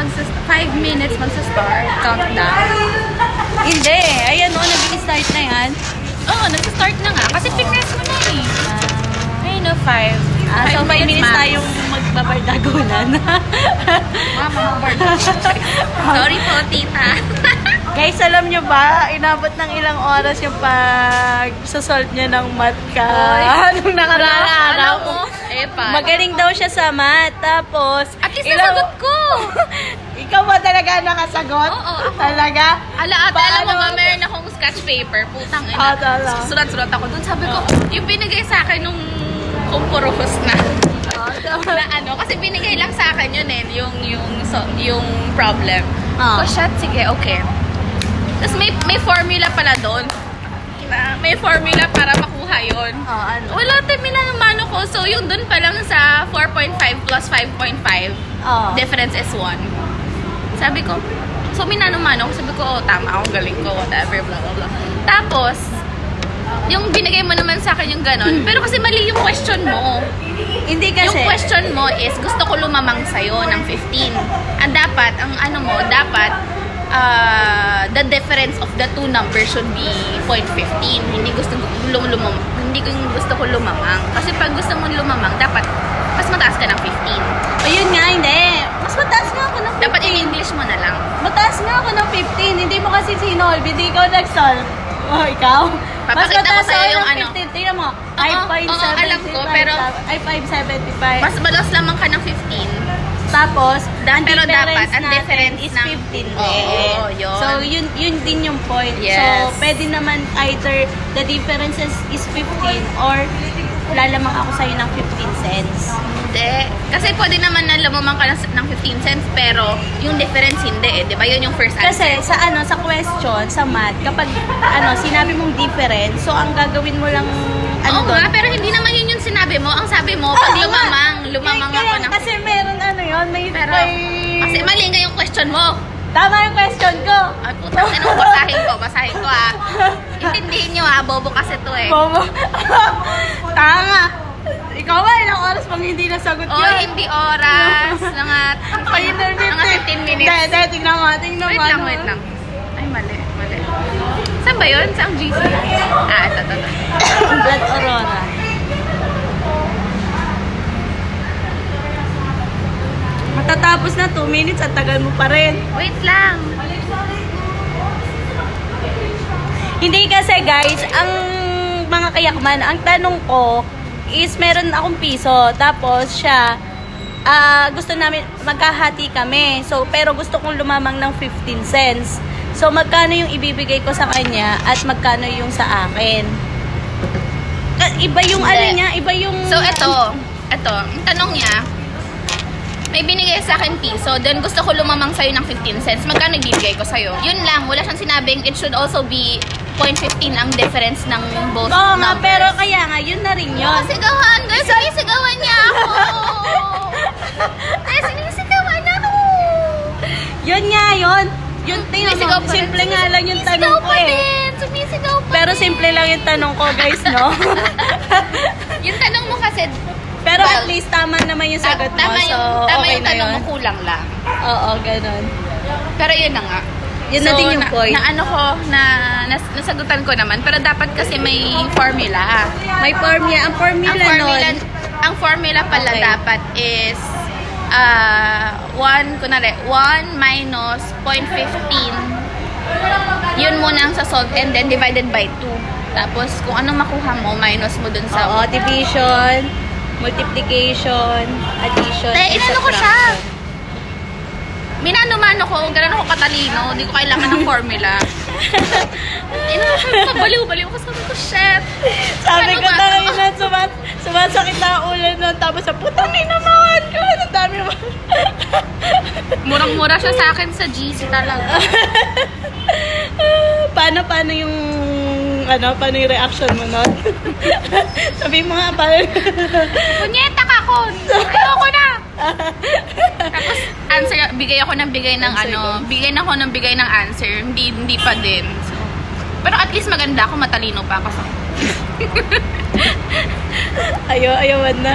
5 minutes magsa-start. Countdown. Hindi. Ayan o, nag-start na yan. Oo, nagsa-start na nga. Kasi fitness mo na eh. Ayun no, 5. So 5 minutes tayong magbabardagulan. Mama, sorry po, tita. Guys, alam nyo ba, inabot ng ilang oras yung pag-solve niya ng math ka. Nung nakaraang araw. Ano mo? Eh, pa. Magaling daw siya sa math. Tapos, At least nasagot ko. Ikaw ba talaga nakasagot? Oo, ako. Talaga? Alam mo Paano? ba, meron akong sketch paper. Putang Ah, ina. tala. Sulat-sulat ako dun. Sabi ko, yung binigay sa akin nung kumpuros na. Na ano, kasi binigay lang sa akin yun eh, yung problem. Ah. So, shit, sige, okay. Tapos may formula pala doon. May formula para makuha yun. Ano? Wala tayo minamano ko. So, yung doon pa lang sa 4.5 plus 5.5, difference is 1. Sabi ko, so minano-mano ko. Sabi ko, oh, tama ako, galing ko, whatever, blah, blah, blah. Tapos, yung binigay mo naman sa akin yung ganon. Pero kasi mali yung question mo. Hindi kasi. Yung question mo is, gusto ko lumamang sa'yo ng 15. Ang dapat, ang ano mo, dapat, the difference of the two numbers should be 0.15. Hindi gusto ko lumamang. Kasi pag gusto mo lumamang, dapat mas mataas ka ng 15. Ayun nga, hindi. Mas mataas nga ako ng 15. Dapat in-English mo na lang. Mataas nga ako ng 15. Hindi mo kasi sinolve. Hindi ikaw nag-solve. Oh, ikaw? Mas Papakita ko mataas sa'yo ako yung ng ano. 15. Tingnan mo. Oo, alam ko, pero- Ay, 5.75. Mas malas lamang ka ng 15. Tapos, ang Pero difference dapat, ang natin difference is ng- 15 din. Oo, yun. So, yun din yung point. Yes. So, pwede naman either the differences is 15 or lalamang ako sa'yo ng 15 cents. Hindi. Kasi pwede naman na lumamang ka ng 15 cents, pero yung difference hindi eh. Di ba? Yun yung first answer. Kasi sa question, sa math, kapag sinabi mong difference, so ang gagawin mo lang Oo doon. nga, pero hindi naman yun yung sinabi mo. Ang sabi mo, pag Oo nga. lumamang Kaya ako ng... kasi meron yun, may Pero, may- kasi mali nga yung question mo. Tama yung question ko. Ay, putang ina, basahin ko ah. Intindihin nyo ah, bobo kasi to eh. Bobo. Tama. Ikaw ba, ilang oras pang hindi nasagot Oh, yun? hindi oras. Mga 15 minutes. Hindi, tingnan mo. Wait lang. Ay, mali. Saan ba yun? Saan GC? Ah, ito. Blood Aurora. Matatapos na 2 minutes at tagal mo pa rin. Wait lang. Hindi kasi guys, ang mga kayakman, ang tanong ko is meron akong piso. Tapos siya, gusto namin, magkahati kami. So, pero gusto kong lumamang ng 15 cents. So, magkano yung ibibigay ko sa kanya at magkano yung sa akin? Iba yung Hindi. ano niya, iba yung... So, ito. Ang tanong niya, may binigay sa akin piso, then gusto ko lumamang sa'yo ng 15 cents. Magkano ibibigay ko sa'yo? Yun lang. Wala siyang sinabing it should also be 0.15 ang difference ng both Oo nga, numbers. pero kaya nga, yun na rin yun. Sigawan, guys. Sinisigawan niya ako. Sinisigawan niya ako. Yun nga yun. Yun, tingnan Sumisigaw mo, pa rin. simple nga lang yung tanong Sumisigaw ko pa eh. din. Sumisigaw pa Pero din. simple lang yung tanong ko guys, no? Yung tanong mo kasi, Pero well, at least tama naman yung sagot mo, tama so tama okay yung na tanong yun. mo, kulang lang. Oo, ganun. Pero yun na nga. Yun na din yung point. Na ano ko, nasagutan ko naman. Pero dapat kasi may formula. May formula. Ang formula nun. Ang formula pala Okay. dapat is 1 minus 0.15. Yun muna ang sa solve and then divided by 2. Tapos kung anong makuha mo, minus mo dun sa... Oo, division, multiplication, addition, and Inano ko siya. subtraction. Minano-mano ko, ganun ako katalino. Hindi ko kailangan ng formula. Baliw-baliw ko. Sabi ko, shit. Sabi Ano ko ba? talaga na sumasakit na ang ulo nun. Tapos sa putang inamahan ko. Ang dami mo. Murang-mura siya sa akin sa GC talaga. Paano yung paano yung reaction mo nun? Sabi mo nga, paano? Punyeta ka ko. Ayoko na. Tapos, bigay ako ng bigay ng Answer bigay ng answer. Hindi pa din. So, pero at least maganda ako, matalino pa ako. Ayawan na.